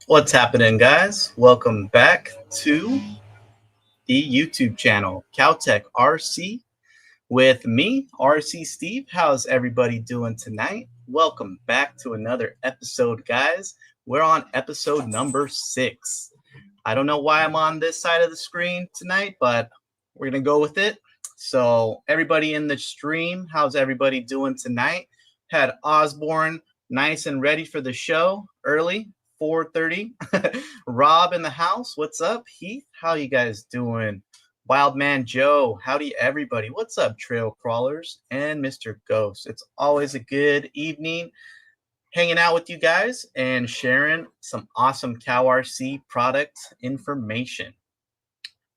What's happening, guys? Welcome back to the YouTube channel, Caltech RC, with me, RC Steve. How's everybody doing tonight? Welcome back to another episode, guys. We're on episode number 6. I don't know why I'm on this side of the screen tonight, but we're going to go with it. So, everybody in the stream, how's everybody doing tonight? Had Osborne nice and ready for the show early, 4:30. Rob in the house, what's up? Heath, how you guys doing? Wildman Joe, howdy everybody. What's up, trail crawlers and Mr. Ghost? It's always a good evening hanging out with you guys and sharing some awesome CowRC product information.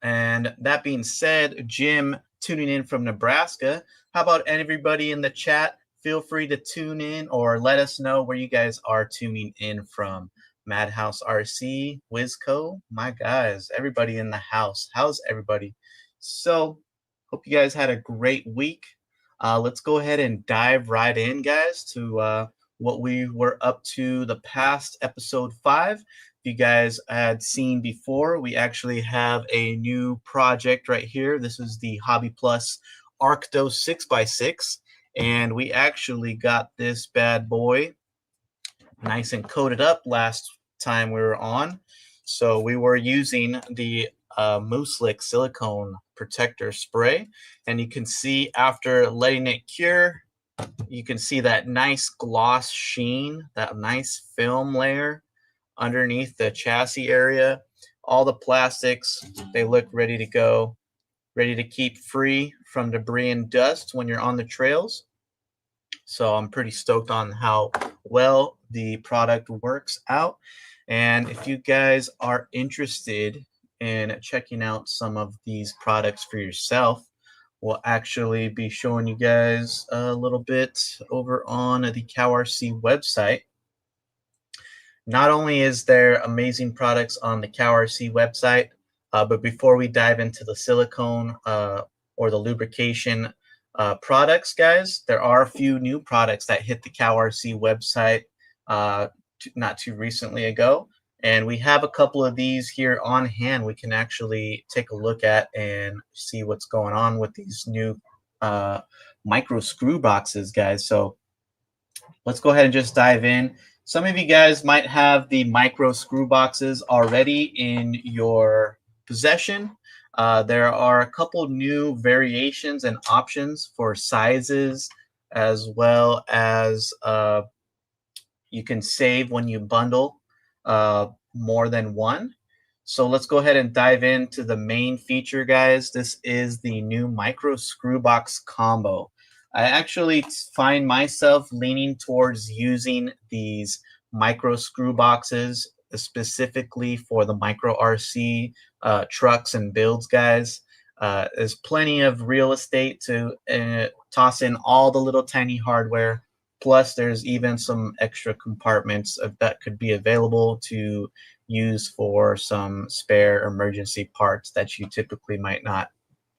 And that being said, Jim tuning in from Nebraska, how about everybody in the chat? Feel free to tune in or let us know where you guys are tuning in from. Madhouse RC, Wizco, my guys, everybody in the house. How's everybody? So, hope you guys had a great week. Let's go ahead and dive right in, guys, to what we were up to the past episode 5. If you guys had seen before, we actually have a new project right here. This is the Hobby Plus Arctos 6x6, and we actually got this bad boy nice and coated up last time we were on. So we were using the Moose-Lick silicone protector spray, and you can see after letting it cure, you can see that nice gloss sheen, that nice film layer underneath the chassis area. All the plastics, they look ready to go, ready to keep free from debris and dust when you're on the trails. So I'm pretty stoked on how well the product works out. And if you guys are interested in checking out some of these products for yourself, we'll actually be showing you guys a little bit over on the CowRC website. Not only is there amazing products on the CowRC website, but before we dive into the silicone or the lubrication products, guys, there are a few new products that hit the CowRC website not too recently ago. And we have a couple of these here on hand we can actually take a look at and see what's going on with these new micro screw boxes, guys. So let's go ahead and just dive in. Some of you guys might have the micro screw boxes already in your possession. There are a couple new variations and options for sizes, as well as you can save when you bundle more than one. So let's go ahead and dive into the main feature, guys. This is the new micro screw box combo. I actually find myself leaning towards using these micro screw boxes specifically for the micro RC trucks and builds, guys. There's plenty of real estate to toss in all the little tiny hardware. Plus, there's even some extra compartments that could be available to use for some spare emergency parts that you typically might not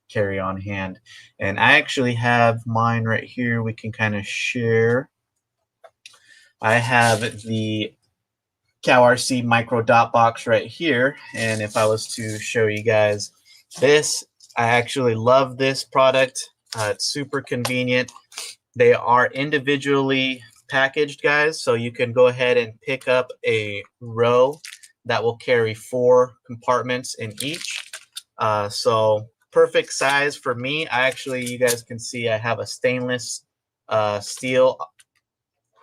carry on hand. And I actually have mine right here. We can kind of share. I have the CowRC micro dot box right here. And if I was to show you guys this, I actually love this product. It's super convenient. They are individually packaged, guys, so you can go ahead and pick up a row that will carry 4 compartments in each. So perfect size for me. You guys can see I have a stainless steel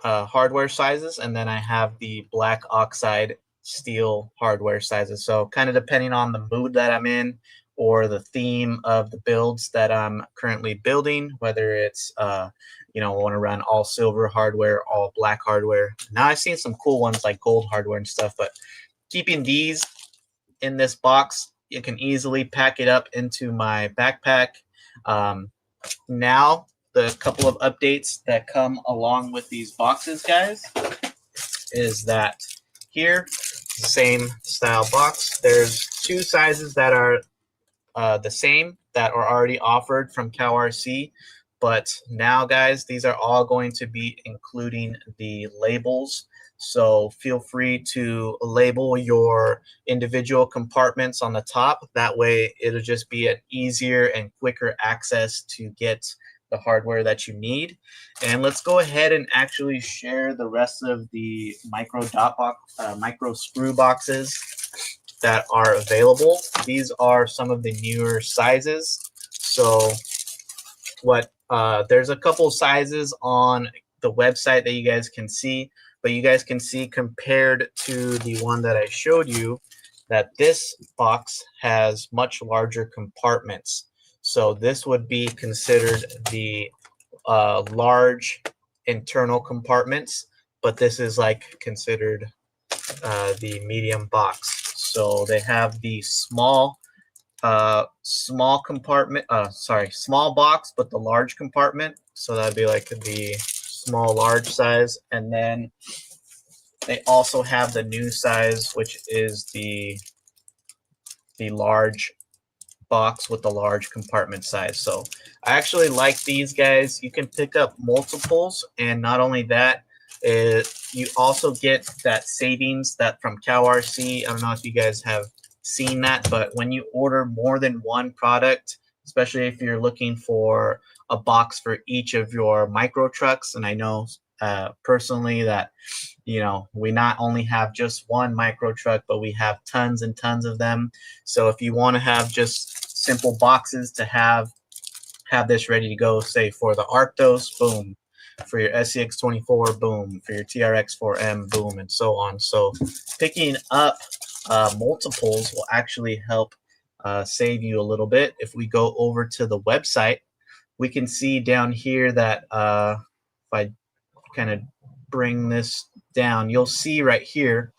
hardware sizes, and then I have the black oxide steel hardware sizes. So kind of depending on the mood that I'm in or the theme of the builds that I'm currently building, whether it's I want to run all silver hardware, all black hardware. Now I've seen some cool ones like gold hardware and stuff, but keeping these in this box, you can easily pack it up into my backpack. Now, the couple of updates that come along with these boxes, guys, is that here, same style box, there's 2 sizes that are the same that are already offered from CowRC. But now, guys, these are all going to be including the labels. So feel free to label your individual compartments on the top. That way it'll just be an easier and quicker access to get the hardware that you need. And let's go ahead and actually share the rest of the micro screw boxes that are available. These are some of the newer sizes. So there's a couple sizes on the website that you guys can see, but you guys can see compared to the one that I showed you that this box has much larger compartments. So this would be considered the large internal compartments, but this is like considered the medium box. So they have the small compartment, small box, but the large compartment. So that'd be like the small large size. And then they also have the new size, which is the large box with the large compartment size. So I actually like these guys. You can pick up multiples, and not only that, you also get that savings that from CowRC. I don't know if you guys have seen that, but when you order more than one product, especially if you're looking for a box for each of your micro trucks, and I know personally that we not only have just one micro truck, but we have tons and tons of them. So if you want to have just simple boxes to have this ready to go, say for the Arctos, boom, for your SCX24, boom, for your TRX4M, boom, and so on. So picking up multiples will actually help save you a little bit. If we go over to the website, we can see down here that if I kind of bring this down, you'll see right here,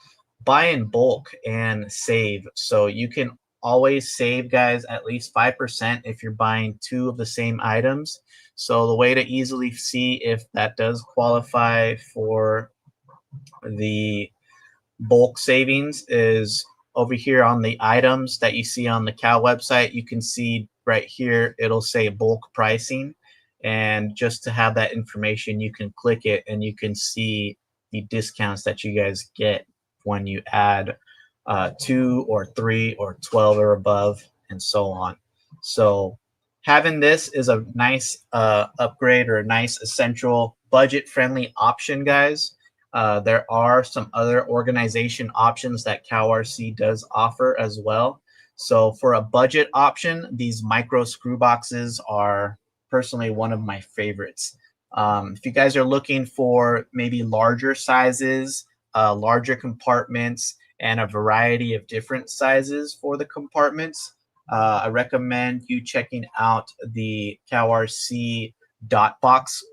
buy in bulk and save. So you can always save, guys, at least 5% if you're buying two of the same items. So the way to easily see if that does qualify for the bulk savings is over here on the items that you see on the Cow website. You can see right here, it'll say bulk pricing. And just to have that information, you can click it and you can see the discounts that you guys get when you add 2 or 3 or 12 or above and so on. So having this is a nice upgrade or a nice essential budget-friendly option, guys. There are some other organization options that CowRC does offer as well. So for a budget option, these micro screw boxes are personally one of my favorites. If you guys are looking for maybe larger sizes, larger compartments, and a variety of different sizes for the compartments, I recommend you checking out the CowRC dot box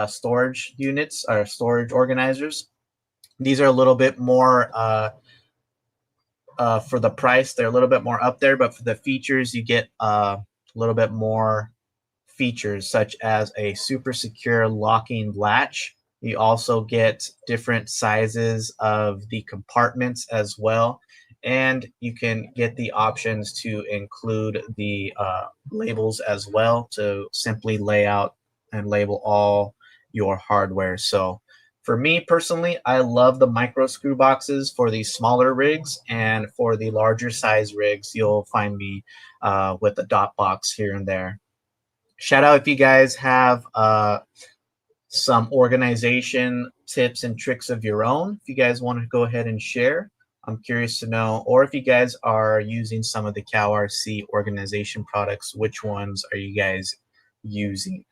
storage units or storage organizers. These are a little bit more for the price. They're a little bit more up there, but for the features, you get a little bit more features, such as a super secure locking latch. You also get different sizes of the compartments as well. And you can get the options to include the labels as well to simply lay out and label all your hardware. So for me personally, I love the micro screw boxes for the smaller rigs, and for the larger size rigs, you'll find me with the dot box here and there. Shout out if you guys have some organization tips and tricks of your own. If you guys want to go ahead and share, I'm curious to know. Or if you guys are using some of the CowRC organization products, which ones are you guys using?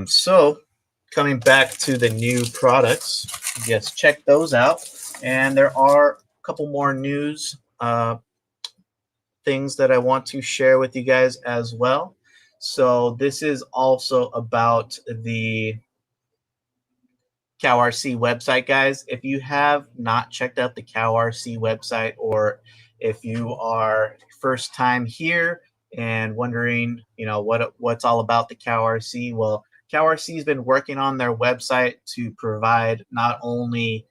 So coming back to the new products, yes, check those out. And there are a couple more news things that I want to share with you guys as well. So this is also about the CowRC website, guys. If you have not checked out the CowRC website, or if you are first time here and wondering, what's all about the CowRC, well, CowRC has been working on their website to provide not only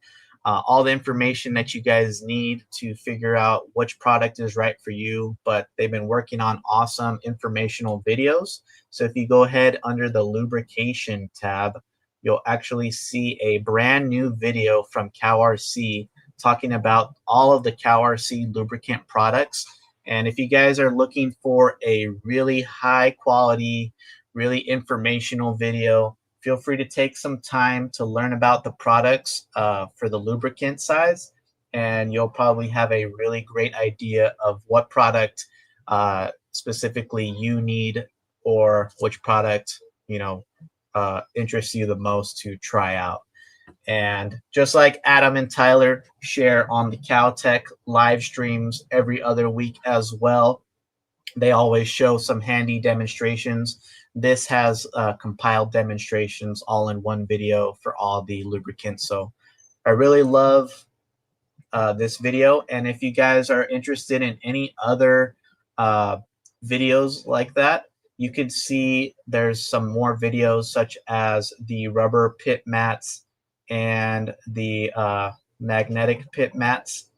all the information that you guys need to figure out which product is right for you, but they've been working on awesome informational videos. So if you go ahead under the lubrication tab, you'll actually see a brand new video from CowRC talking about all of the CowRC lubricant products. And if you guys are looking for a really high quality, really informational video, feel free to take some time to learn about the products for the lubricant size, and you'll probably have a really great idea of what product specifically you need, or which product interests you the most to try out. And just like Adam and Tyler share on the Caltech live streams every other week as well, they always show some handy demonstrations. This has compiled demonstrations all in one video for all the lubricants. So I really love this video. And if you guys are interested in any other videos like that, you can see there's some more videos such as the rubber pit mats and the magnetic pit mats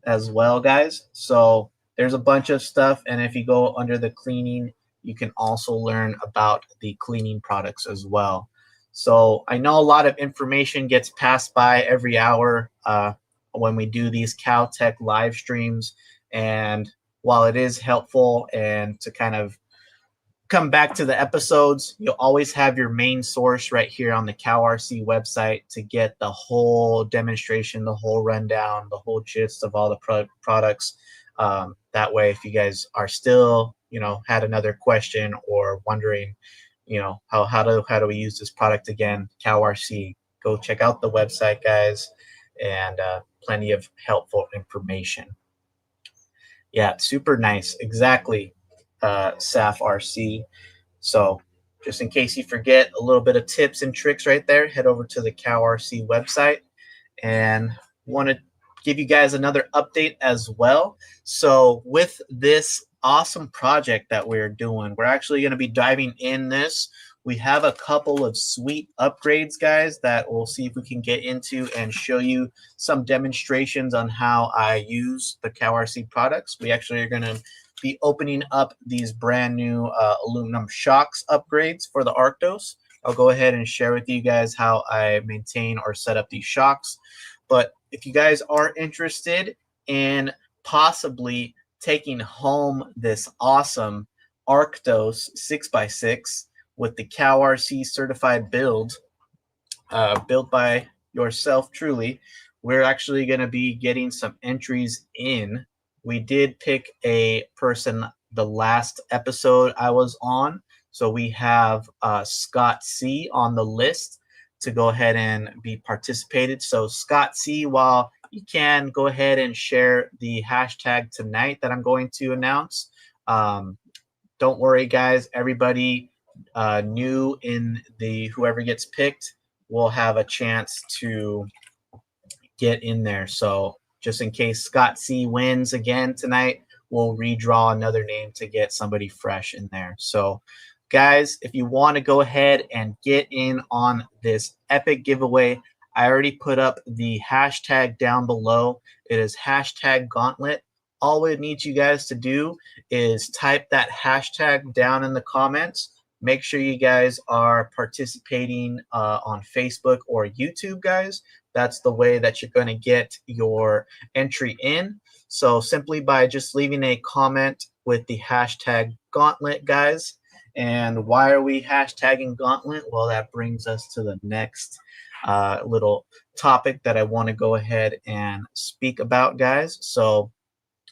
as well, guys. So there's a bunch of stuff, and if you go under the cleaning, you can also learn about the cleaning products as well. So I know a lot of information gets passed by every hour when we do these Caltech live streams, and while it is helpful and to kind of come back to the episodes, you'll always have your main source right here on the CowRC website to get the whole demonstration, the whole rundown, the whole gist of all the products. That way, if you guys are still, had another question or wondering, how do we use this product again, CowRC, go check out the website, guys, and plenty of helpful information. Yeah, super nice. Exactly. SAF RC. So just in case you forget a little bit of tips and tricks right there, head over to the CowRC website, and want to give you guys another update as well. So with this awesome project that we're doing, we're actually going to be diving in this. We have a couple of sweet upgrades, guys, that we'll see if we can get into and show you some demonstrations on how I use the CowRC products. We actually are going to be opening up these brand new aluminum shocks upgrades for the Arctos. I'll go ahead and share with you guys how I maintain or set up these shocks. But if you guys are interested in possibly taking home this awesome Arctos 6x6 with the CowRC certified build, built by yourself truly, we're actually going to be getting some entries in. We did pick a person the last episode I was on. So we have Scott C on the list to go ahead and be participated. So Scott C, while you can go ahead and share the hashtag tonight that I'm going to announce. Don't worry, guys. Everybody new in the whoever gets picked will have a chance to get in there. So just in case Scott C wins again tonight, we'll redraw another name to get somebody fresh in there. So guys, if you want to go ahead and get in on this epic giveaway, I already put up the hashtag down below. It is hashtag gauntlet. All we need you guys to do is type that hashtag down in the comments. Make sure you guys are participating on Facebook or YouTube, guys. That's the way that you're going to get your entry in. So simply by just leaving a comment with the hashtag gauntlet, guys. And why are we hashtagging gauntlet? Well, that brings us to the next little topic that I want to go ahead and speak about, guys. So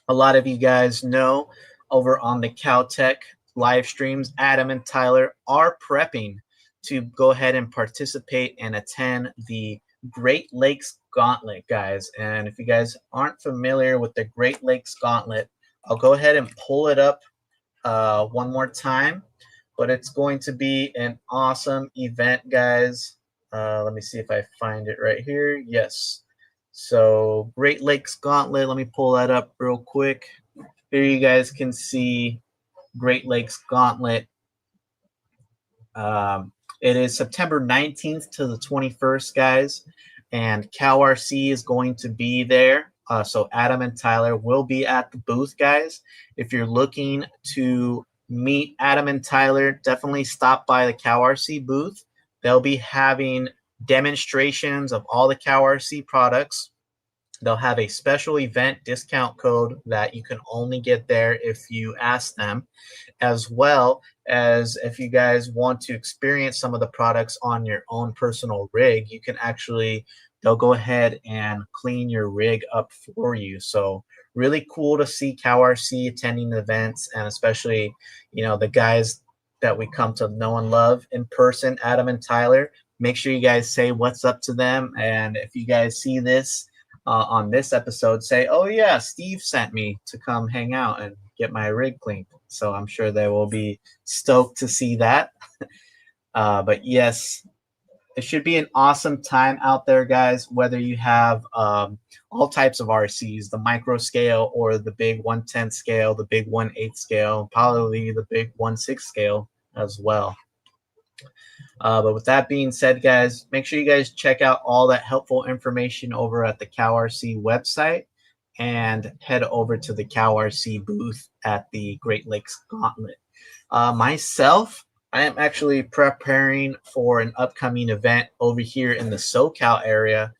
a lot of you guys know over on the Caltech live streams, Adam and Tyler are prepping to go ahead and participate and attend the Great Lakes Gauntlet, guys. And if you guys aren't familiar with the Great Lakes Gauntlet, I'll go ahead and pull it up one more time. But it's going to be an awesome event, guys. Let me see if I find it right here. Yes. So Great Lakes Gauntlet, let me pull that up real quick. Here you guys can see Great Lakes Gauntlet. It is September 19th to the 21st, guys. And CowRC is going to be there. So Adam and Tyler will be at the booth, guys. If you're looking to meet Adam and Tyler, definitely stop by the CowRC booth. They'll be having demonstrations of all the CowRC products. They'll have a special event discount code that you can only get there if you ask them, as well as if you guys want to experience some of the products on your own personal rig, you can actually, they'll go ahead and clean your rig up for you. So really cool to see CowRC attending events, and especially, you know, the guys that we come to know and love in person, Adam and Tyler. Make sure you guys say what's up to them. And if you guys see this on this episode, say, oh yeah, Steve sent me to come hang out and get my rig cleaned. So I'm sure they will be stoked to see that. But yes, it should be an awesome time out there, guys, whether you have all types of RCs, the micro scale or the big 1/10 scale, the big 1/8 scale, probably the big 1/6 scale as well. But with that being said, guys, make sure you guys check out all that helpful information over at the CowRC website, and head over to the CowRC booth at the Great Lakes Gauntlet. Myself, I am actually preparing for an upcoming event over here in the SoCal area.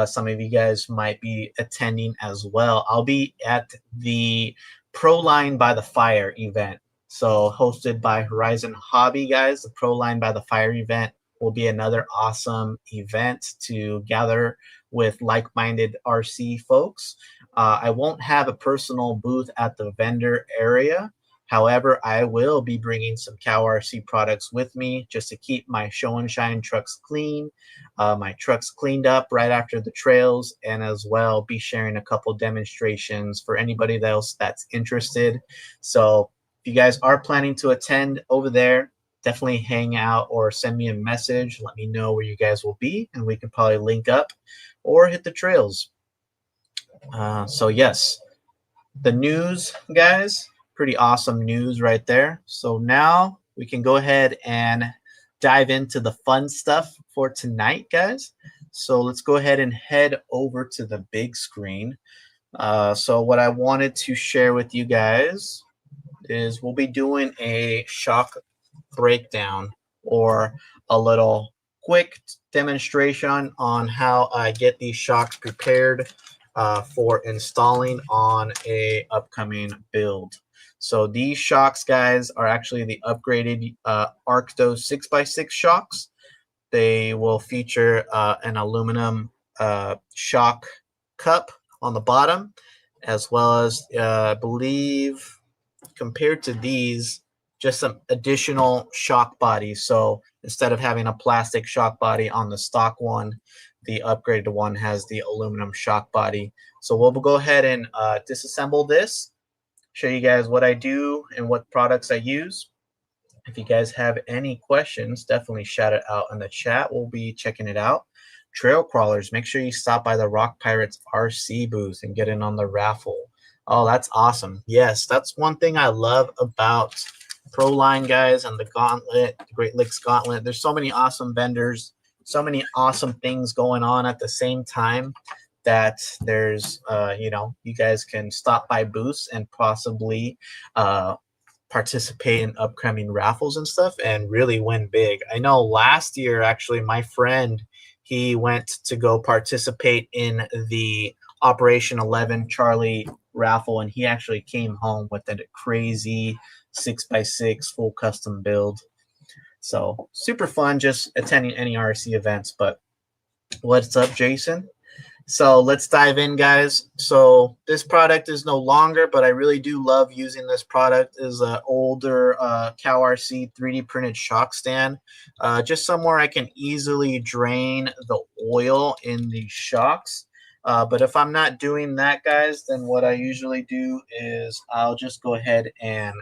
Some of you guys might be attending as well. I'll be at the Proline by the Fire event. So hosted by Horizon Hobby, guys. The Proline by the Fire event will be another awesome event to gather with like-minded RC folks. I won't have a personal booth at the vendor area. However, I will be bringing some CowRC products with me just to keep my show and shine trucks clean, my trucks cleaned up right after the trails, and as well be sharing a couple demonstrations for anybody else that's interested. So if you guys are planning to attend over there, definitely hang out or send me a message. Let me know where you guys will be, and we can probably link up or hit the trails. So yes, the news, guys, pretty awesome news right there. So now we can go ahead and dive into the fun stuff for tonight, guys. So let's go ahead and head over to the big screen. So what I wanted to share with you guys is we'll be doing a shock breakdown, or a little quick demonstration on how I get these shocks prepared for installing on a upcoming build. So these shocks, guys, are actually the upgraded Arctos 6x6 shocks. They will feature an aluminum shock cup on the bottom, as well as I believe, compared to these, just some additional shock bodies. So instead of having a plastic shock body on the stock one, the upgraded one has the aluminum shock body. So we'll go ahead and disassemble this, show you guys what I do and what products I use. If you guys have any questions, definitely shout it out in the chat. We'll be checking it out. Trail crawlers, make sure you stop by the Rock Pirates RC booth and get in on the raffle. Oh, that's awesome. Yes, that's one thing I love about Proline, guys, and the Gauntlet, the Great Lakes Gauntlet. There's so many awesome vendors, so many awesome things going on at the same time, that there's, you know, you guys can stop by booths and possibly participate in upcoming raffles and stuff and really win big. I know last year, actually, my friend, he went to go participate in the Operation 11 Charlie raffle, and he actually came home with a crazy 6x6 full custom build. So super fun just attending any RC events. But what's up, Jason? So let's dive in, guys. So this product is no longer, but I really do love using this product. Is an older CowRC 3D printed shock stand, just somewhere I can easily drain the oil in the shocks. But if I'm not doing that, guys, then what I usually do is I'll just go ahead and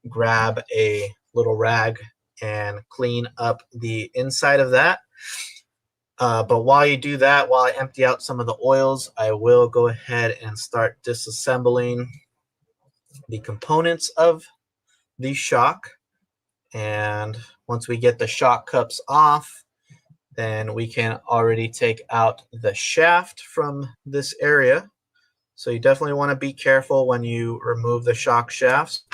grab a little rag and clean up the inside of that. But while you do that, while I empty out some of the oils, I will go ahead and start disassembling the components of the shock. And once we get the shock cups off, then we can already take out the shaft from this area. So you definitely want to be careful when you remove the shock shafts.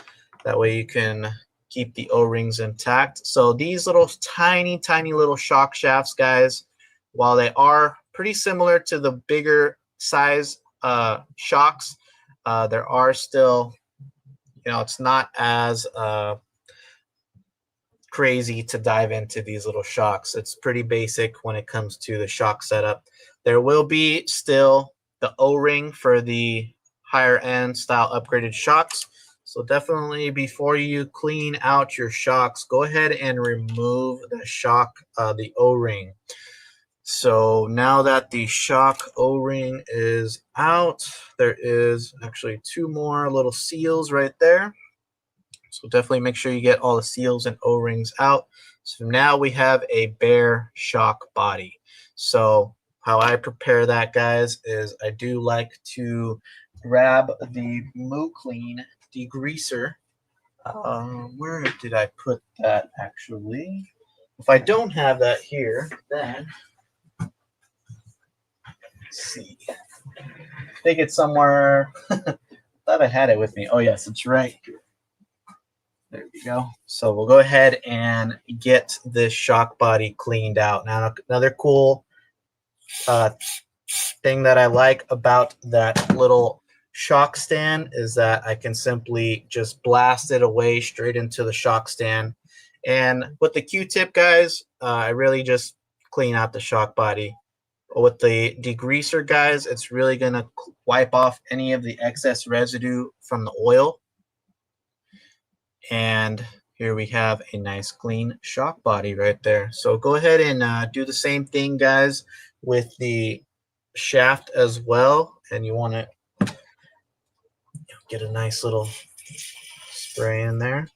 That way you can keep the O-rings intact. So these little tiny little shock shafts, guys, while they are pretty similar to the bigger size shocks, there are still, it's not as crazy to dive into these little shocks. It's pretty basic when it comes to the shock setup. There will be still the O-ring for the higher end style upgraded shocks. So definitely before you clean out your shocks, go ahead and remove the shock, the O-ring. So now that the shock O-ring is out, there is actually 2 more little seals right there. So definitely make sure you get all the seals and O-rings out. So now we have a bare shock body. So how I prepare that, guys, is I do like to grab the Mooclean degreaser. Where did I put that actually? If I don't have that here, then let's see. I think it's somewhere. I thought I had it with me. Oh yes, it's right here. There we go. So we'll go ahead and get this shock body cleaned out. Now, another cool thing that I like about that little shock stand is that I can simply just blast it away straight into the shock stand. And with the Q-tip, guys, I really just clean out the shock body. With the degreaser, guys, it's really going to wipe off any of the excess residue from the oil. And here we have a nice clean shock body right there. So go ahead and do the same thing, guys, with the shaft as well. And you want to get a nice little spray in there.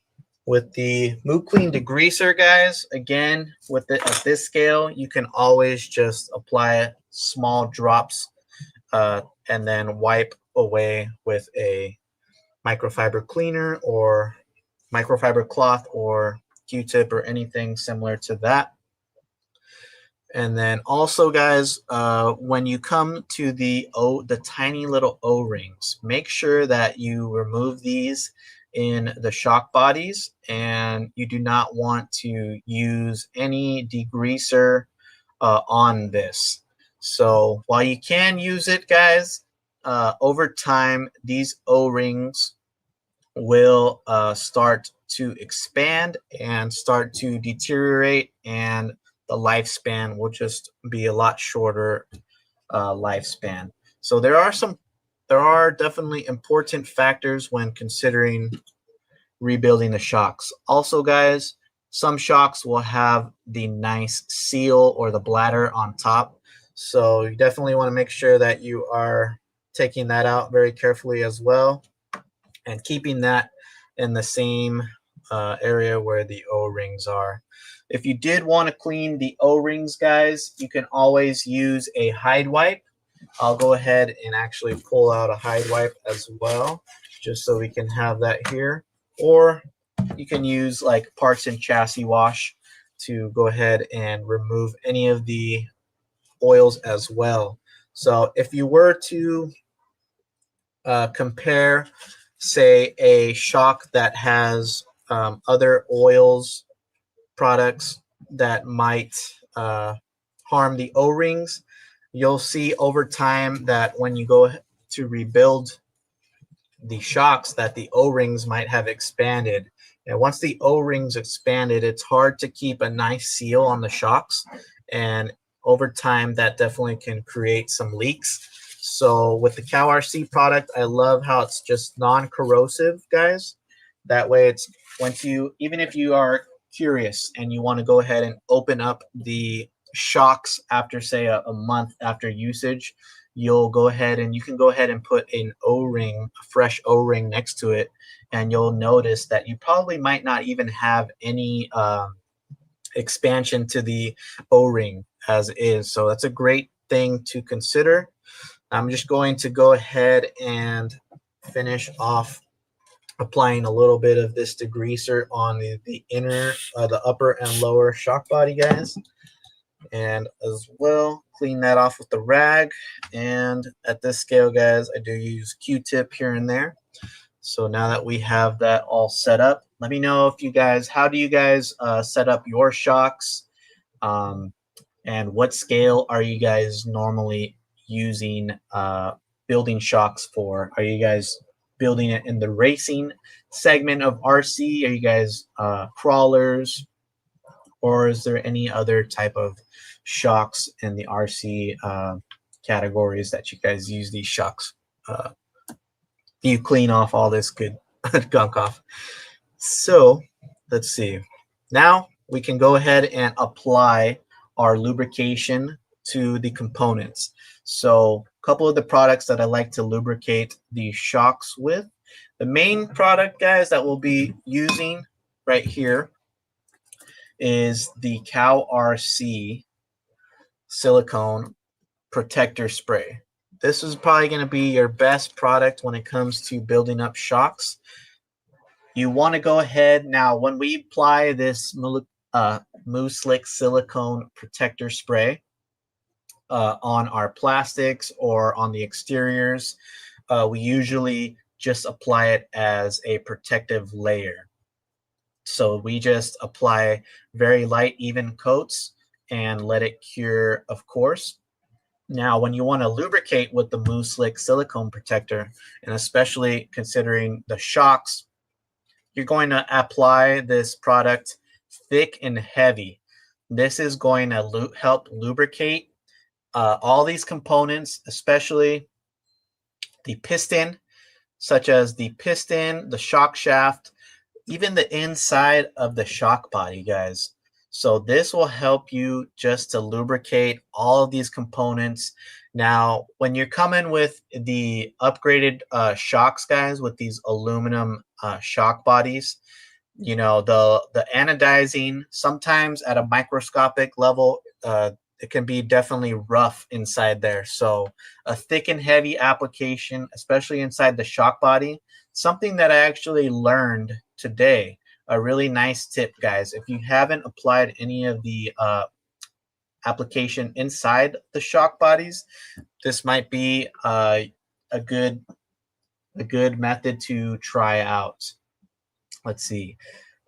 With the Mooclean degreaser, guys, again, with it at this scale, you can always just apply small drops and then wipe away with a microfiber cleaner or microfiber cloth or Q-tip or anything similar to that. And then also, guys, when you come to the tiny little O-rings, make sure that you remove these in the shock bodies, and you do not want to use any degreaser on this. So while you can use it, guys, over time, these O-rings will start to expand and start to deteriorate, and the lifespan will just be a lot shorter lifespan. So there are definitely important factors when considering rebuilding the shocks. Also, guys, some shocks will have the nice seal or the bladder on top. So you definitely want to make sure that you are taking that out very carefully as well, and keeping that in the same area where the O-rings are. If you did want to clean the O-rings, guys, you can always use a hide wipe. I'll go ahead and actually pull out a hide wipe as well, just so we can have that here. Or you can use like parts and chassis wash to go ahead and remove any of the oils as well. So if you were to compare, say, a shock that has other oils, products that might harm the O-rings, you'll see over time that when you go to rebuild the shocks that the O-rings might have expanded. And once the O-rings expanded, it's hard to keep a nice seal on the shocks. And over time, that definitely can create some leaks. So with the CowRC product, I love how it's just non-corrosive, guys. That way it's, once you, even if you are curious and you want to go ahead and open up the shocks after, say, a month after usage, you'll go ahead and you can go ahead and put an O-ring, a fresh O-ring next to it, and you'll notice that you probably might not even have any expansion to the O-ring as is. So that's a great thing to consider. I'm just going to go ahead and finish off applying a little bit of this degreaser on the inner, the upper and lower shock body, guys. And as well, clean that off with the rag. And at this scale, guys, I do use Q-tip here and there. So now that we have that all set up, let me know if you guys, how do you guys set up your shocks? And what scale are you guys normally using building shocks for? Are you guys building it in the racing segment of RC? Are you guys crawlers? Or is there any other type of shocks in the RC categories that you guys use these shocks? You clean off all this good gunk off. So let's see. Now we can go ahead and apply our lubrication to the components. So a couple of the products that I like to lubricate the shocks with. The main product, guys, that we'll be using right here is the CalRC silicone protector spray. This is probably going to be your best product when it comes to building up shocks. You want to go ahead now when we apply this Mooslick silicone protector spray on our plastics or on the exteriors. We usually just apply it as a protective layer. So we just apply very light, even coats and let it cure, of course. Now, when you want to lubricate with the Mooslick silicone protector, and especially considering the shocks, you're going to apply this product thick and heavy. This is going to help lubricate all these components, especially the piston, such as the piston, the shock shaft, even the inside of the shock body, guys. So this will help you just to lubricate all of these components. Now, when you're coming with the upgraded shocks, guys, with these aluminum shock bodies, you know, the anodizing, sometimes at a microscopic level, it can be definitely rough inside there. So a thick and heavy application, especially inside the shock body, something that I actually learned today. A really nice tip, guys. If you haven't applied any of the application inside the shock bodies, this might be a good method to try out. Let's see.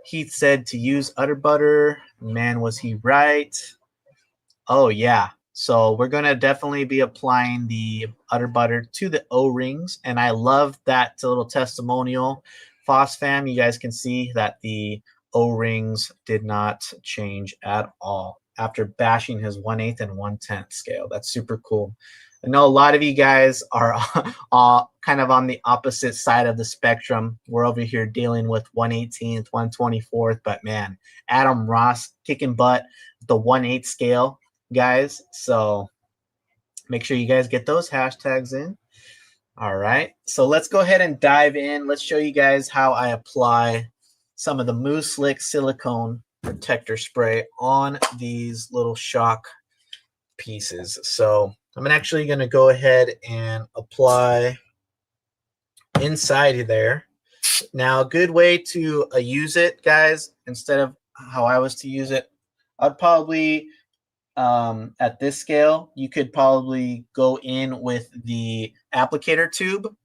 Heath said to use udder butter. Man, was he right? Oh yeah. So we're gonna definitely be applying the udder butter to the O-rings, and I love that little testimonial. FOSFAM, you guys can see that the O-rings did not change at all after bashing his 1/8 and 1/10 scale. That's super cool. I know a lot of you guys are kind of on the opposite side of the spectrum. We're over here dealing with 1/18th, 1/24th, but man, Adam Ross kicking butt, the 1/8 scale, guys. So make sure you guys get those hashtags in. All right, so let's go ahead and dive in. Let's show you guys how I apply some of the Mooslick silicone protector spray on these little shock pieces. So I'm actually going to go ahead and apply inside there. Now, a good way to use it, guys, instead of how I was to use it, I'd probably at this scale, you could probably go in with the applicator tube.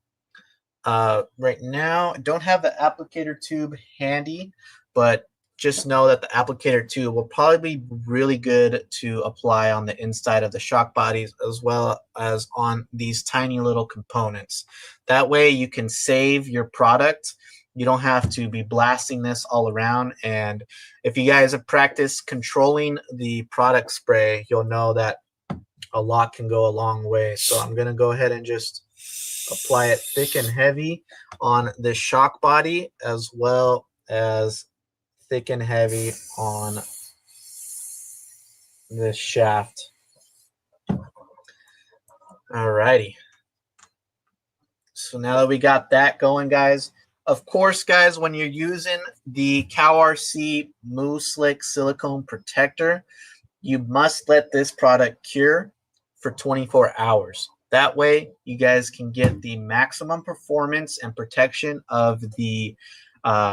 Right now, I don't have the applicator tube handy, but just know that the applicator tube will probably be really good to apply on the inside of the shock bodies as well as on these tiny little components. That way you can save your product. You don't have to be blasting this all around. And if you guys have practiced controlling the product spray, you'll know that a lot can go a long way. So I'm going to go ahead and just apply it thick and heavy on the shock body, as well as thick and heavy on this shaft. Alrighty. So now that we got that going, guys, of course, guys, when you're using the CalRC Mooslick silicone protector, you must let this product cure for 24 hours. That way, you guys can get the maximum performance and protection of the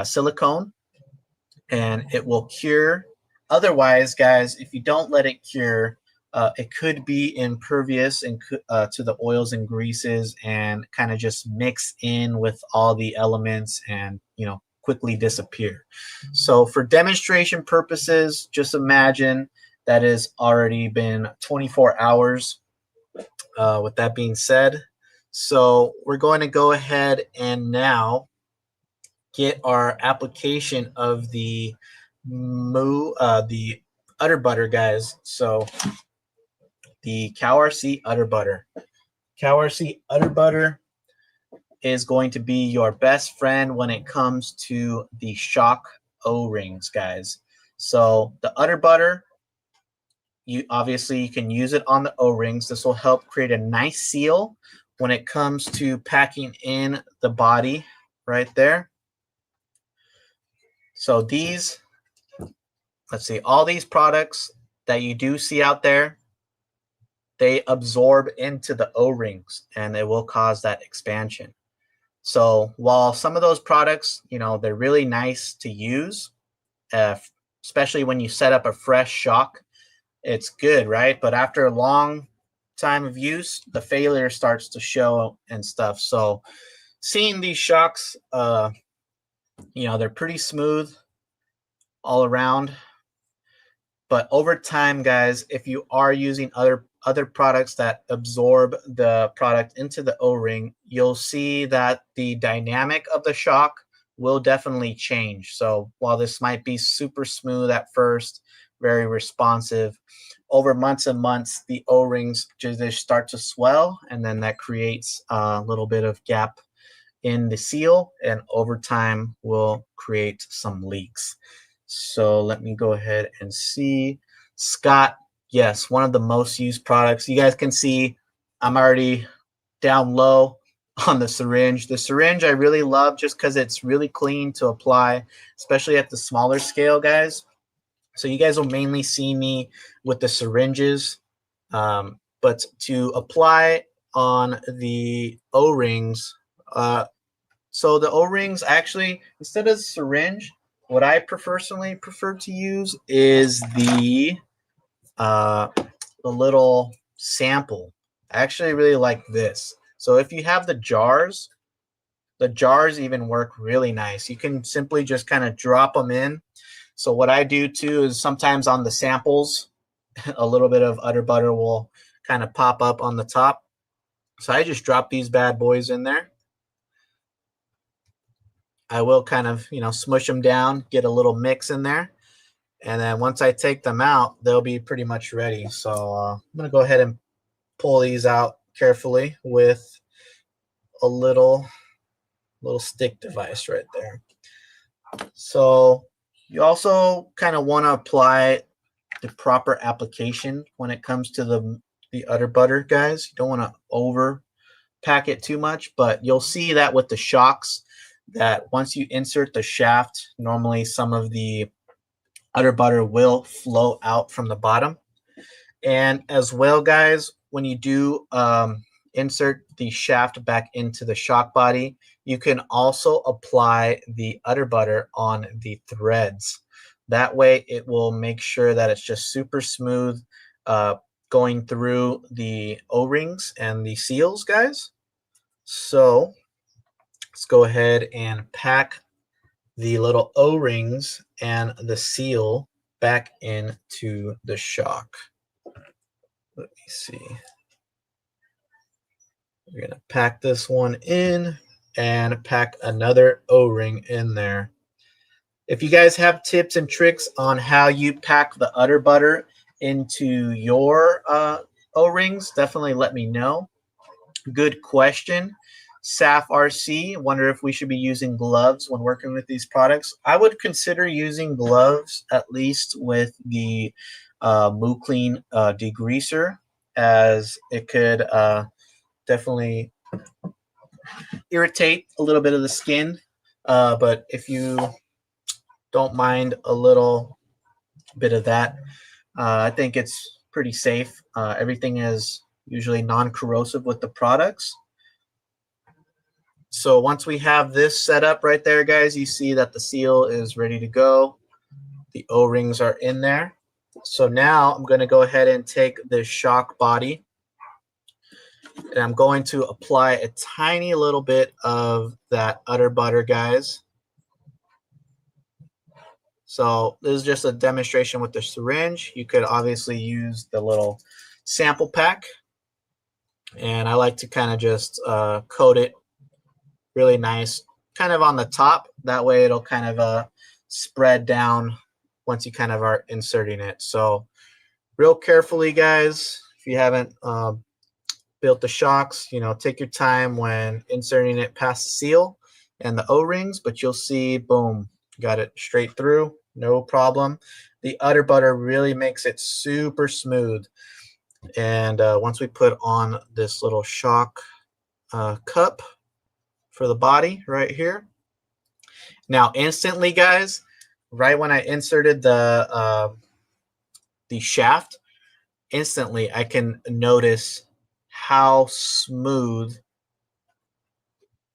silicone, and it will cure. Otherwise, guys, if you don't let it cure, it could be impervious and to the oils and greases and kind of just mix in with all the elements and, you know, quickly disappear. So for demonstration purposes, just imagine that has already been 24 hours. With that being said, so we're going to go ahead and now get our application of the the Udder Butter, guys. So the Cow RC Udder Butter. Cow RC Udder Butter is going to be your best friend when it comes to the shock O-rings, guys. So the Udder Butter, you can use it on the O-rings. This will help create a nice seal when it comes to packing in the body right there. So these, let's see, all these products that you do see out there, they absorb into the O-rings and it will cause that expansion. So while some of those products, they're really nice to use, especially when you set up a fresh shock, it's good, right? But after a long time of use, the failure starts to show and stuff. So seeing these shocks, they're pretty smooth all around. But over time, guys, if you are using other products that absorb the product into the O-ring, you'll see that the dynamic of the shock will definitely change. So while this might be super smooth at first, very responsive, over months and months, the O-rings just start to swell, and then that creates a little bit of gap in the seal, and over time will create some leaks. So let me go ahead and see. Scott, yes, one of the most used products. You guys can see I'm already down low on the syringe. The syringe I really love just because it's really clean to apply, especially at the smaller scale, guys. So you guys will mainly see me with the syringes, but to apply on the O-rings, so the O-rings actually, instead of syringe, what I personally prefer to use is the little sample. I actually really like this. So if you have the jars even work really nice. You can simply just kind of drop them in. So what I do too is sometimes on the samples, a little bit of Udder Butter will kind of pop up on the top. So I just drop these bad boys in there. I will kind of, smush them down, get a little mix in there. And then once I take them out, they'll be pretty much ready. So I'm going to go ahead and pull these out carefully with a little stick device right there. So you also kind of want to apply the proper application when it comes to the Udder Butter, guys. You don't want to over pack it too much, but you'll see that with the shocks, that once you insert the shaft, normally some of the Udder Butter will flow out from the bottom. And as well, guys, when you do insert the shaft back into the shock body, you can also apply the Udder Butter on the threads. That way it will make sure that it's just super smooth going through the O-rings and the seals, guys. So let's go ahead and pack the little O-rings and the seal back into the shock. Let me see. We're going to pack this one in and pack another O-ring in there. If you guys have tips and tricks on how you pack the Udder Butter into your O-rings, definitely let me know. Good question. Saf RC, wonder if we should be using gloves when working with these products. I would consider using gloves, at least with the MooClean degreaser, as it could definitely irritate a little bit of the skin. But if you don't mind a little bit of that, I think it's pretty safe. Everything is usually non-corrosive with the products. So once we have this set up right there, guys, you see that the seal is ready to go. The O-rings are in there. So now I'm going to go ahead and take this shock body, and I'm going to apply a tiny little bit of that Udder Butter, guys. So this is just a demonstration with the syringe. You could obviously use the little sample pack. And I like to kind of just coat it really nice, kind of on the top. That way it'll kind of spread down once you kind of are inserting it. So real carefully, guys, if you haven't built the shocks, you know, take your time when inserting it past the seal and the O-rings, but you'll see, boom, got it straight through, no problem. The udder butter really makes it super smooth. And once we put on this little shock cup for the body right here, now instantly, guys, right when I inserted the shaft, instantly I can notice how smooth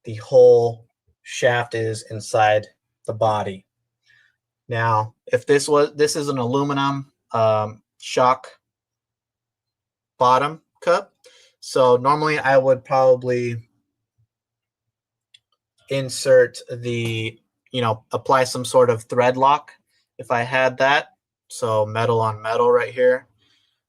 the whole shaft is inside the body. Now, if this is an aluminum shock bottom cup, so normally I would probably insert the, you know, apply some sort of thread lock if I had that. So metal on metal right here.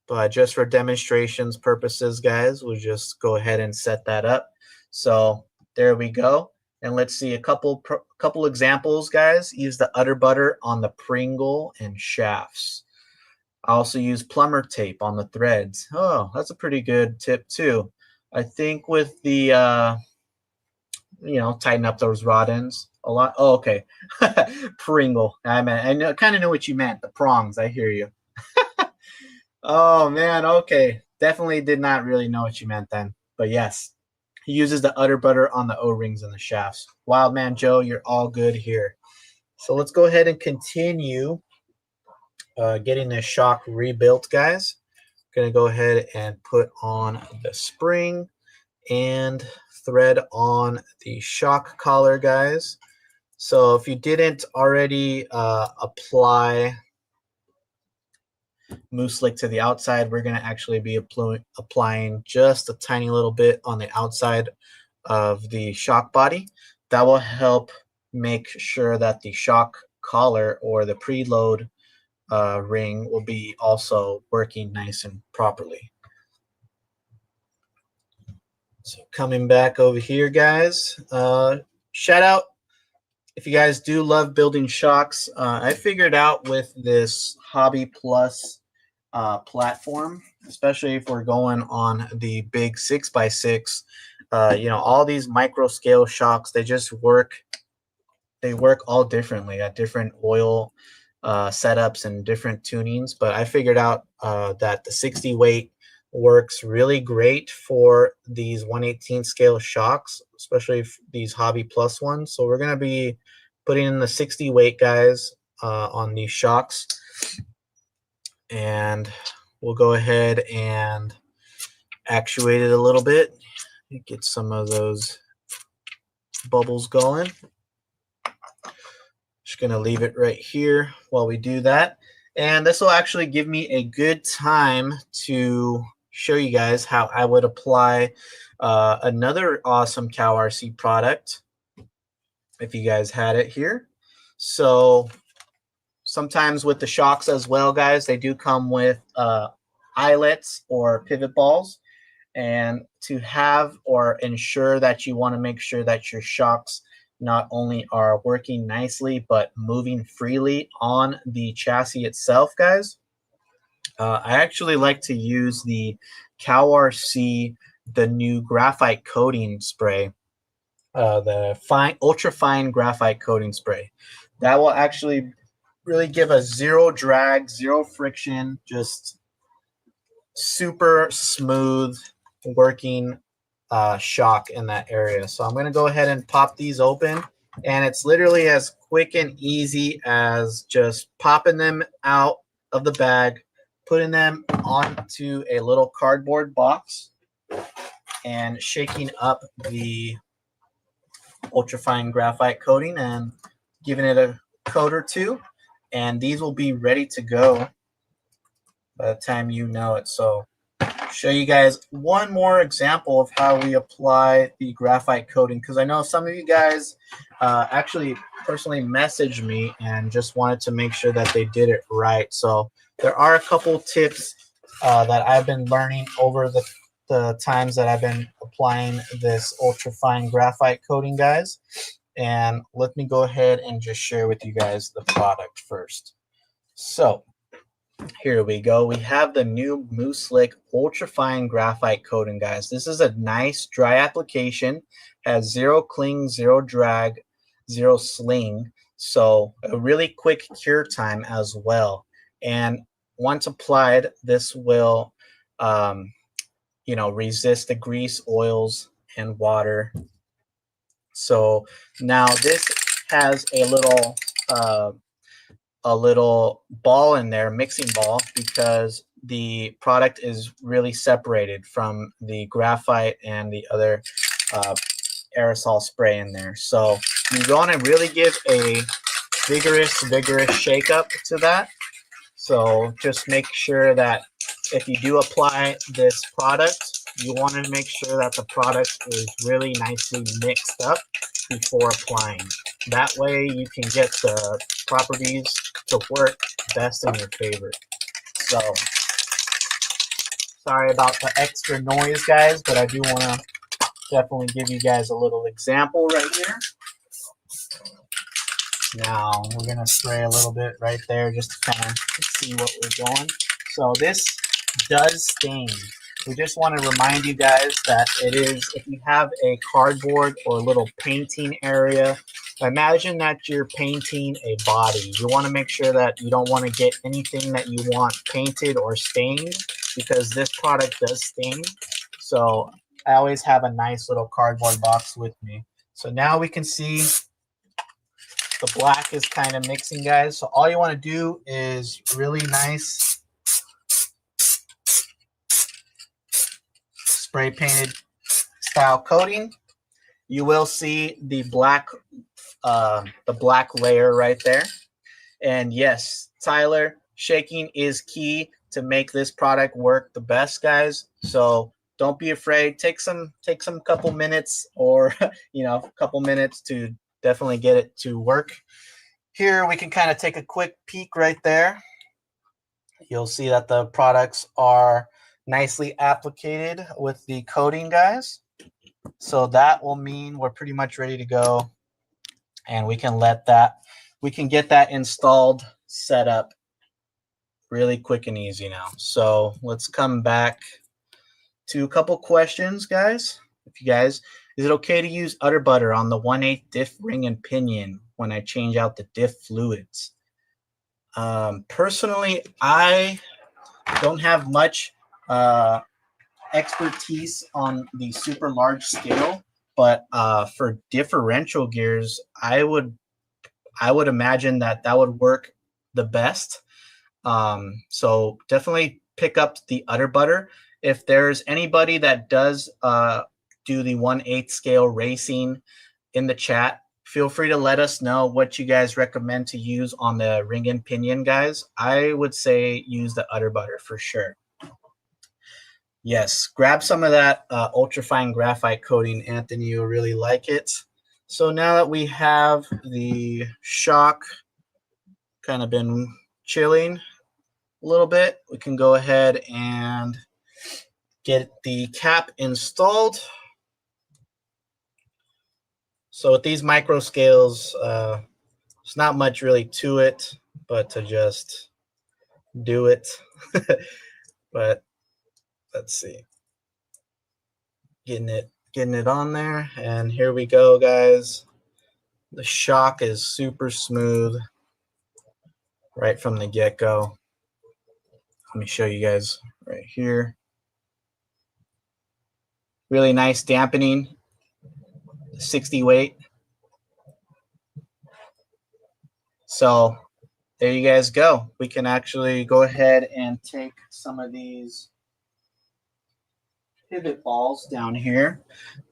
But just for demonstrations purposes, guys, we'll just go ahead and set that up. So there we go. And let's see a couple examples, guys. Use the udder butter on the Pringle and shafts. I also use plumber tape on the threads. Oh, that's a pretty good tip too. I think with the, you know, tighten up those rod ends a lot. Oh, okay. Pringle. I kind of know what you meant. The prongs. I hear you. Oh man, okay. Definitely did not really know what you meant then. But yes, he uses the udder butter on the O-rings and the shafts. Wildman Joe, you're all good here. So let's go ahead and continue getting this shock rebuilt, guys. Gonna go ahead and put on the spring and thread on the shock collar, guys. So if you didn't already apply mousse slick to the outside, we're going to actually be applying just a tiny little bit on the outside of the shock body. That will help make sure that the shock collar or the preload ring will be also working nice and properly. So coming back over here, guys, shout out if you guys do love building shocks. I figured out with this Hobby Plus platform, especially if we're going on the big 6x6, you know, all these micro scale shocks, they just work. They work all differently at different oil setups and different tunings. But I figured out that the 60 weight works really great for these 1/18 scale shocks, especially these Hobby Plus ones. So we're going to be putting in the 60 weight, guys, on these shocks. And we'll go ahead and actuate it a little bit. Get some of those bubbles going. Just going to leave it right here while we do that. And this will actually give me a good time to show you guys how I would apply another awesome CalRC product if you guys had it here. So sometimes with the shocks as well, guys, they do come with eyelets or pivot balls. And to have or ensure that you want to make sure that your shocks not only are working nicely, but moving freely on the chassis itself, guys, I actually like to use the CalRC, the new graphite coating spray, the ultra fine graphite coating spray. That will actually really give a zero drag, zero friction, just super smooth working shock in that area. So I'm going to go ahead and pop these open, and it's literally as quick and easy as just popping them out of the bag, putting them onto a little cardboard box, and shaking up the ultrafine graphite coating and giving it a coat or two, and these will be ready to go by the time you know it. So show you guys one more example of how we apply the graphite coating, because I know some of you guys actually personally messaged me and just wanted to make sure that they did it right. So there are a couple tips that I've been learning over the times that I've been applying this ultrafine graphite coating, guys. And let me go ahead and just share with you guys the product first. So here we go. We have the new Mousse Slick ultrafine graphite coating, guys. This is a nice dry application, has zero cling, zero drag, zero sling, so a really quick cure time as well. And once applied, this will resist the grease, oils, and water. So now this has a little ball in there, mixing ball, because the product is really separated from the graphite and the other aerosol spray in there. So you want to really give a vigorous shake up to that. So just make sure that if you do apply this product, you want to make sure that the product is really nicely mixed up before applying. That way you can get the properties to work best in your favor. So sorry about the extra noise, guys, but I do want to definitely give you guys a little example right here. Now we're going to spray a little bit right there just to kind of see what we're doing. So this does stain. We just want to remind you guys that it is, if you have a cardboard or a little painting area, imagine that you're painting a body. You want to make sure that you don't want to get anything that you want painted or stained, because this product does stain. So I always have a nice little cardboard box with me. So now we can see the black is kind of mixing, guys. So all you want to do is really nice spray painted style coating. You will see the black layer right there. And yes, Tyler, shaking is key to make this product work the best, guys. So don't be afraid. Take some couple minutes, or a couple minutes to definitely get it to work. Here we can kind of take a quick peek right there. You'll see that the products are nicely applicated with the coating, guys. So that will mean we're pretty much ready to go, and we can get that installed, set up really quick and easy now. So let's come back to a couple questions, guys. Is it okay to use udder butter on the 1/8 diff ring and pinion when I change out the diff fluids? Personally, I don't have much expertise on the super large scale, but for differential gears, I would imagine that would work the best. So definitely pick up the udder butter. If there's anybody that does do the 1/8 scale racing in the chat, feel free to let us know what you guys recommend to use on the ring and pinion, guys. I would say use the udder butter for sure. Yes, grab some of that ultrafine graphite coating, Anthony. You'll really like it. So now that we have the shock kind of been chilling a little bit, we can go ahead and get the cap installed. So with these micro scales, there's not much really to it, but to just do it. But let's see, getting it on there, and here we go, guys. The shock is super smooth right from the get-go. Let me show you guys right here. Really nice dampening, 60 weight. So there you guys go. We can actually go ahead and take some of these pivot balls down here.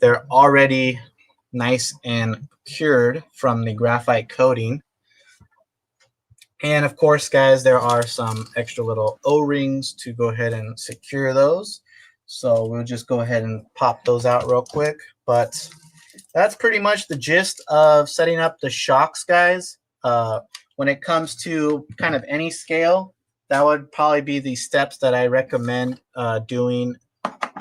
They're already nice and cured from the graphite coating. And of course, guys, there are some extra little O-rings to go ahead and secure those. So we'll just go ahead and pop those out real quick. But that's pretty much the gist of setting up the shocks, guys. When it comes to kind of any scale, that would probably be the steps that I recommend doing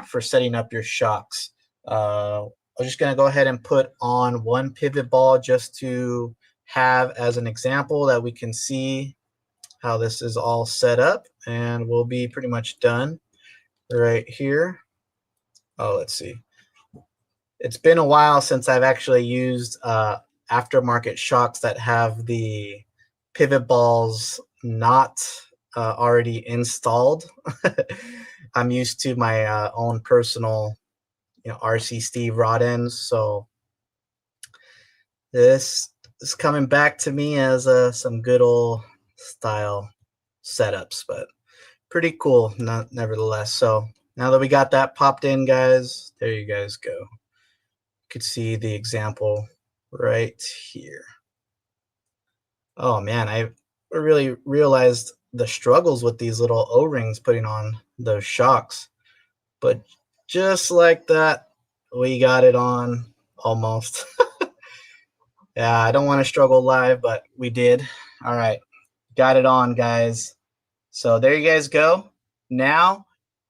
for setting up your shocks. I'm just going to go ahead and put on one pivot ball just to have as an example that we can see how this is all set up, and we'll be pretty much done right here. Oh, let's see. It's been a while since I've actually used aftermarket shocks that have the pivot balls not already installed. I'm used to my own personal, RC Steve rod ends. So this is coming back to me as some good old style setups, but pretty cool nevertheless. So now that we got that popped in, guys, there you guys go. You could see the example right here. Oh man, I really realized the struggles with these little O-rings putting on those shocks. But just like that, we got it on almost. Yeah, I don't want to struggle live, but we did. All right, got it on, guys. So there you guys go. Now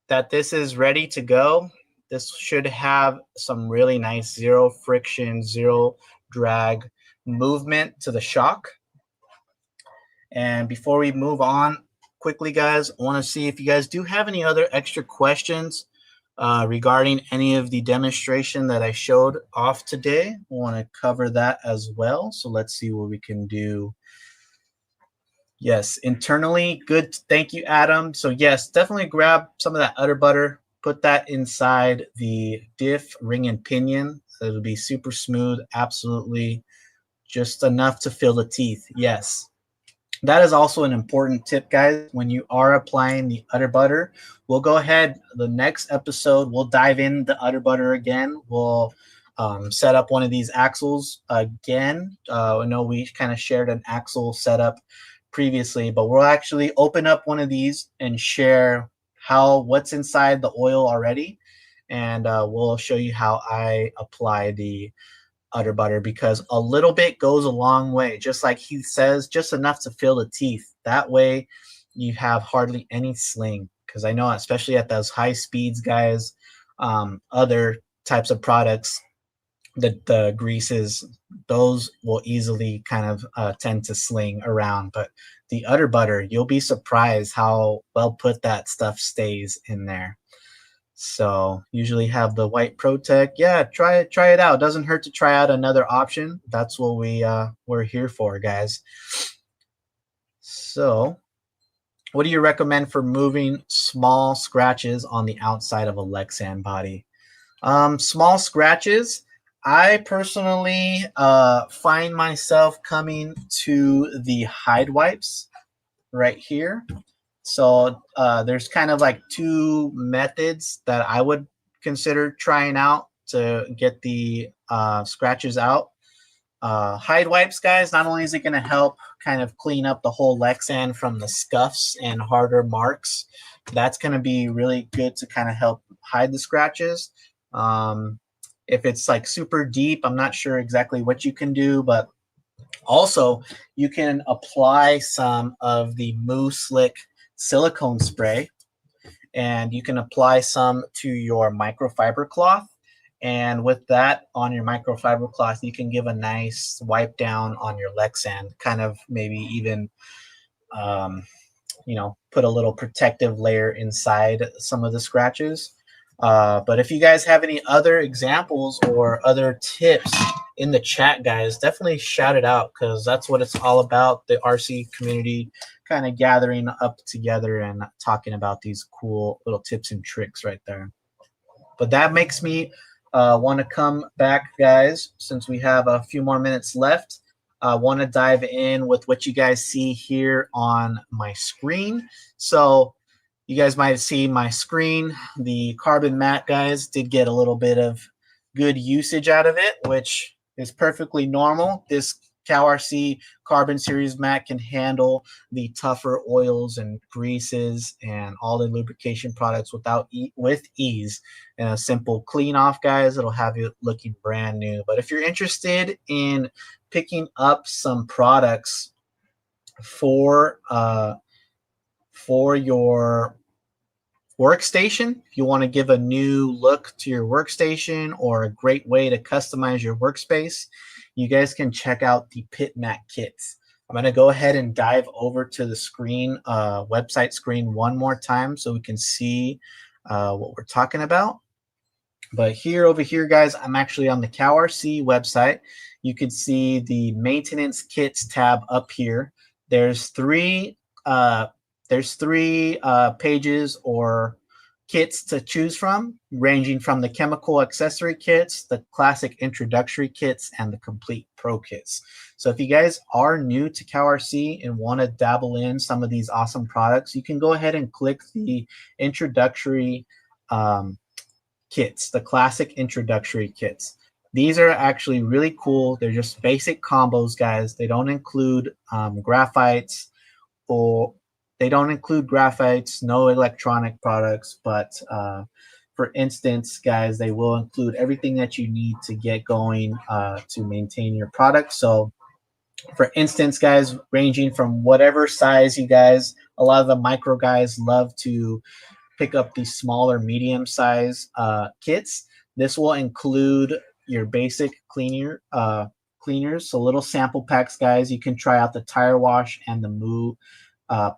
that this is ready to go, this should have some really nice zero friction, zero drag movement to the shock. And before we move on quickly, guys, I want to see if you guys do have any other extra questions regarding any of the demonstration that I showed off today. I want to cover that as well. So let's see what we can do. Yes, internally, good. Thank you, Adam. So yes, definitely grab some of that udder butter, put that inside the diff, ring, and pinion. So it'll be super smooth, absolutely just enough to fill the teeth. Yes. That is also an important tip, guys. When you are applying the udder butter, we'll go ahead. The next episode, we'll dive in the udder butter again. We'll set up one of these axles again. I know we kind of shared an axle setup previously, but we'll actually open up one of these and share what's inside the oil already. And we'll show you how I apply the udder butter, because a little bit goes a long way. Just like he says, just enough to fill the teeth. That way you have hardly any sling, because I know especially at those high speeds, guys, other types of products, the greases, those will easily kind of tend to sling around. But the udder butter, you'll be surprised how well put that stuff stays in there. So usually have the white Protect. Yeah, try it out. Doesn't hurt to try out another option. That's what we're here for, guys. So what do you recommend for moving small scratches on the outside of a Lexan body? Small scratches, I personally find myself coming to the hide wipes right here. So there's kind of like two methods that I would consider trying out to get the scratches out. Hide wipes, guys, not only is it going to help kind of clean up the whole Lexan from the scuffs and harder marks, that's going to be really good to kind of help hide the scratches. If it's like super deep, I'm not sure exactly what you can do, but also you can apply some of the Moo Slick silicone spray, and you can apply some to your microfiber cloth, and with that on your microfiber cloth you can give a nice wipe down on your Lexan, kind of maybe even put a little protective layer inside some of the scratches. But if you guys have any other examples or other tips in the chat, guys, definitely shout it out, because that's what it's all about, the RC community kind of gathering up together and talking about these cool little tips and tricks right there. But that makes me want to come back, guys, since we have a few more minutes left. I want to dive in with what you guys see here on my screen. So you guys might see my screen. The carbon mat, guys, did get a little bit of good usage out of it, which is perfectly normal. This CalRC Carbon Series mat can handle the tougher oils and greases and all the lubrication products with ease. And a simple clean off, guys, it'll have you looking brand new. But if you're interested in picking up some products for your workstation, if you want to give a new look to your workstation or a great way to customize your workspace, you guys can check out the Pit Mat kits. I'm going to go ahead and dive over to the screen, website screen one more time so we can see what we're talking about. But over here, guys, I'm actually on the CalRC website. You can see the maintenance kits tab up here. There's three pages or kits to choose from, ranging from the chemical accessory kits, the classic introductory kits, and the complete pro kits. So if you guys are new to CalRC and want to dabble in some of these awesome products, you can go ahead and click the introductory kits, the classic introductory kits. These are actually really cool. They're just basic combos, guys. They don't include graphites, no electronic products, but for instance, guys, they will include everything that you need to get going to maintain your product. So for instance, guys, ranging from whatever size you guys, a lot of the micro guys love to pick up these smaller, medium size kits. This will include your basic cleaners, so little sample packs, guys. You can try out the tire wash and the Moo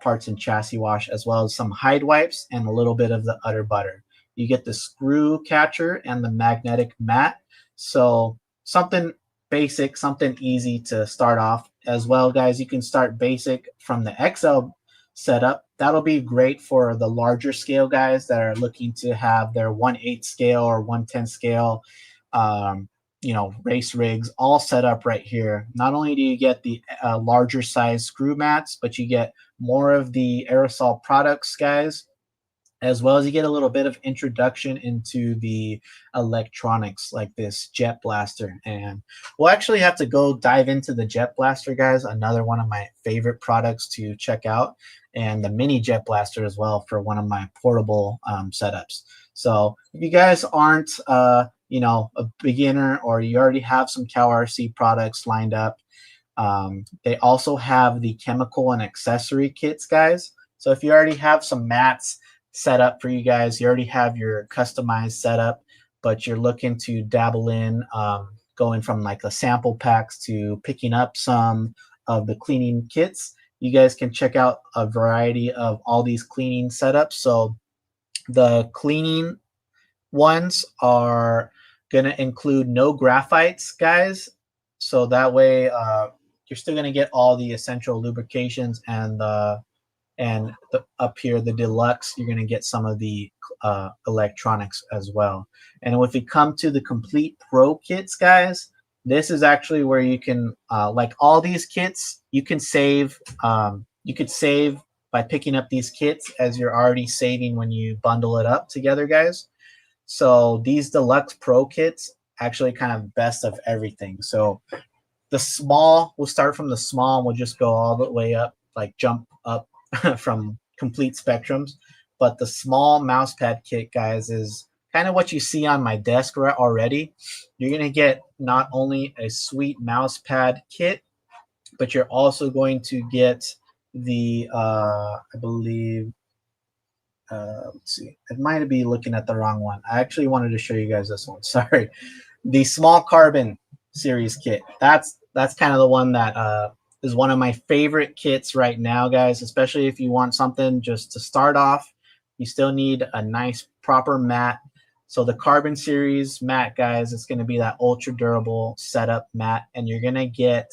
parts and chassis wash, as well as some hide wipes and a little bit of the udder butter. You get the screw catcher and the magnetic mat. So something basic, something easy to start off. As well, guys, you can start basic from the XL setup. That'll be great for the larger scale guys that are looking to have their 1/8 scale or 1/10 scale race rigs all set up right here. Not only do you get the larger size screw mats, but you get more of the aerosol products, guys, as well as you get a little bit of introduction into the electronics like this Jet Blaster. And we'll actually have to go dive into the Jet Blaster, guys, another one of my favorite products to check out, and the mini Jet Blaster as well for one of my portable setups. So if you guys aren't a beginner, or you already have some CalRC products lined up, they also have the chemical and accessory kits, guys. So if you already have some mats set up for you guys, you already have your customized setup, but you're looking to dabble in going from like the sample packs to picking up some of the cleaning kits, you guys can check out a variety of all these cleaning setups. So the cleaning ones are going to include no graphites, guys. So that way you're still going to get all the essential lubrications, and up here, the deluxe, you're going to get some of the electronics as well. And if we come to the complete pro kits, guys, this is actually where you can, like all these kits, you can save. You could save by picking up these kits, as you're already saving when you bundle it up together, guys. So these deluxe pro kits actually kind of best of everything. So the small, we'll start from the small and we'll just go all the way up, like jump up from complete spectrums. But the small mouse pad kit, guys, is kind of what you see on my desk already. You're going to get not only a sweet mouse pad kit, but you're also going to get the, I believe, let's see, I might be looking at the wrong one. I actually wanted to show you guys this one. Sorry. The small carbon series kit. That's kind of the one that is one of my favorite kits right now, guys, especially if you want something just to start off. You still need a nice proper mat. So the carbon series mat, guys, it's going to be that ultra durable setup mat, and you're going to get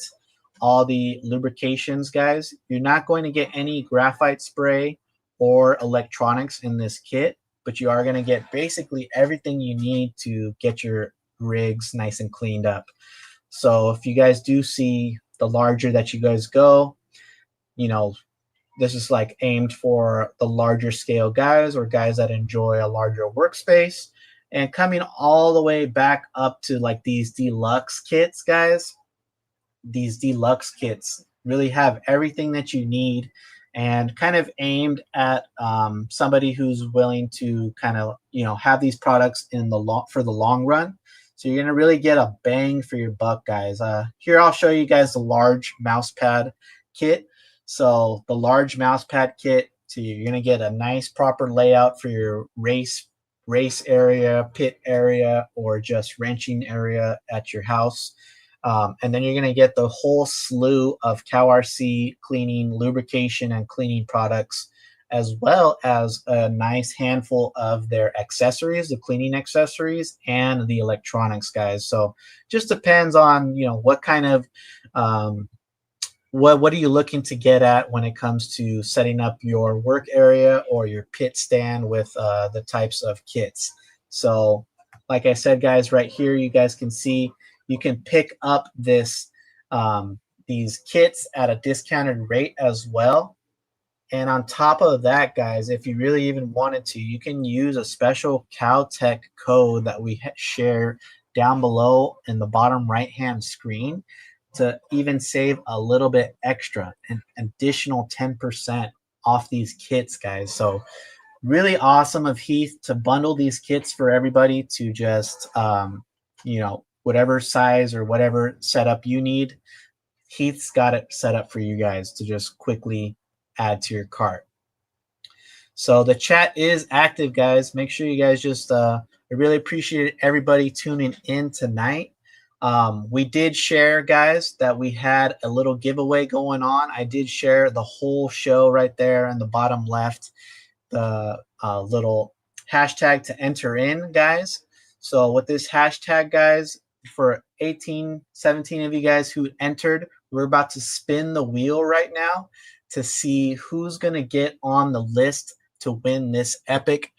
all the lubrications, guys. You're not going to get any graphite spray or electronics in this kit, but you are going to get basically everything you need to get your rigs nice and cleaned up. So if you guys do see the larger that you guys go, this is like aimed for the larger scale guys, or guys that enjoy a larger workspace. And coming all the way back up to like these deluxe kits, guys, these deluxe kits really have everything that you need, and kind of aimed at somebody who's willing to kind of have these products in the for the long run. So you're gonna really get a bang for your buck, guys. Here I'll show you guys the large mouse pad kit. So the large mouse pad kit, so you're gonna get a nice proper layout for your race area, pit area, or just wrenching area at your house. And then you're going to get the whole slew of CowRC cleaning, lubrication, and cleaning products, as well as a nice handful of their accessories, the cleaning accessories, and the electronics, guys. So just depends on what kind of what are you looking to get at when it comes to setting up your work area or your pit stand with the types of kits. So like I said, guys, right here you guys can see you can pick up these kits at a discounted rate as well. And on top of that, guys, if you really even wanted to, you can use a special Caltech code that we share down below in the bottom right hand screen to even save a little bit extra, an additional 10% off these kits, guys. So really awesome of Heath to bundle these kits for everybody to just whatever size or whatever setup you need, Heath's got it set up for you guys to just quickly add to your cart. So the chat is active, guys. Make sure you guys just I really appreciate everybody tuning in tonight. We did share, guys, that we had a little giveaway going on. I did share the whole show right there in the bottom left, the little hashtag to enter in, guys. So with this hashtag, guys, for 17 of you guys who entered, we're about to spin the wheel right now to see who's going to get on the list to win this epic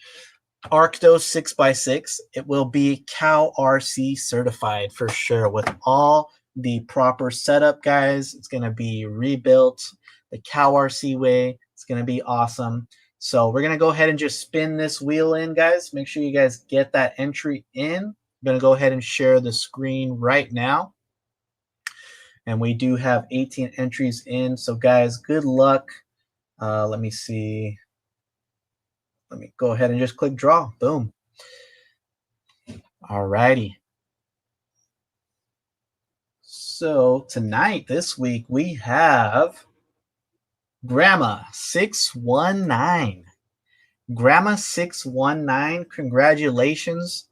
Arctos 6x6. It will be CowRC certified for sure with all the proper setup, guys. It's going to be rebuilt the CowRC way. It's going to be awesome. So we're going to go ahead and just spin this wheel in, guys. Make sure you guys get that entry in. I'm going to go ahead and share the screen right now. And we do have 18 entries in. So, guys, good luck. Let me see. Let me go ahead and just click draw. Boom. All righty. So tonight, this week, we have Grandma 619. Grandma 619, congratulations,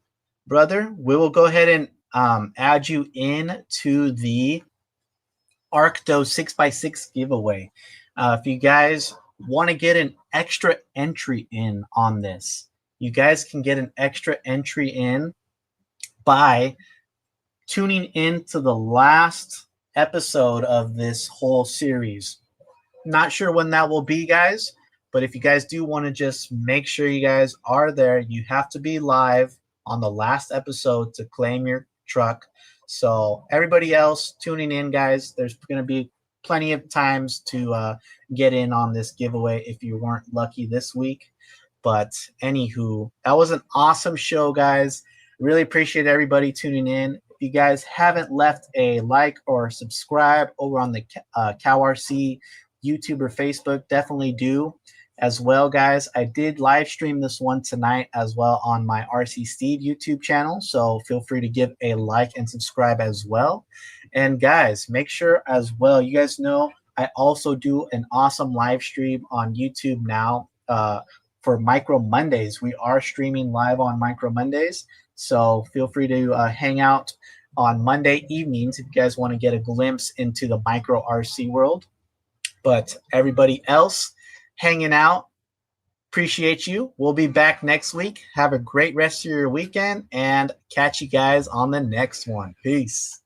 brother. We will go ahead and add you in to the Arctos 6x6 giveaway. If you guys want to get an extra entry in on this, you guys can get an extra entry in by tuning in to the last episode of this whole series. Not sure when that will be, guys, but if you guys do want to just make sure you guys are there, you have to be live on the last episode to claim your truck. So everybody else tuning in, guys, there's going to be plenty of times to get in on this giveaway if you weren't lucky this week. But anywho, that was an awesome show, guys. Really appreciate everybody tuning in. If you guys haven't left a like or subscribe over on the CowRC YouTube or Facebook, definitely do as well, guys. I did live stream this one tonight as well on my RC Steve YouTube channel, so feel free to give a like and subscribe as well. And guys, make sure as well, you guys know I also do an awesome live stream on YouTube now for Micro Mondays. We are streaming live on Micro Mondays, so feel free to hang out on Monday evenings if you guys want to get a glimpse into the Micro RC world. But everybody else hanging out, appreciate you. We'll be back next week. Have a great rest of your weekend and catch you guys on the next one. Peace.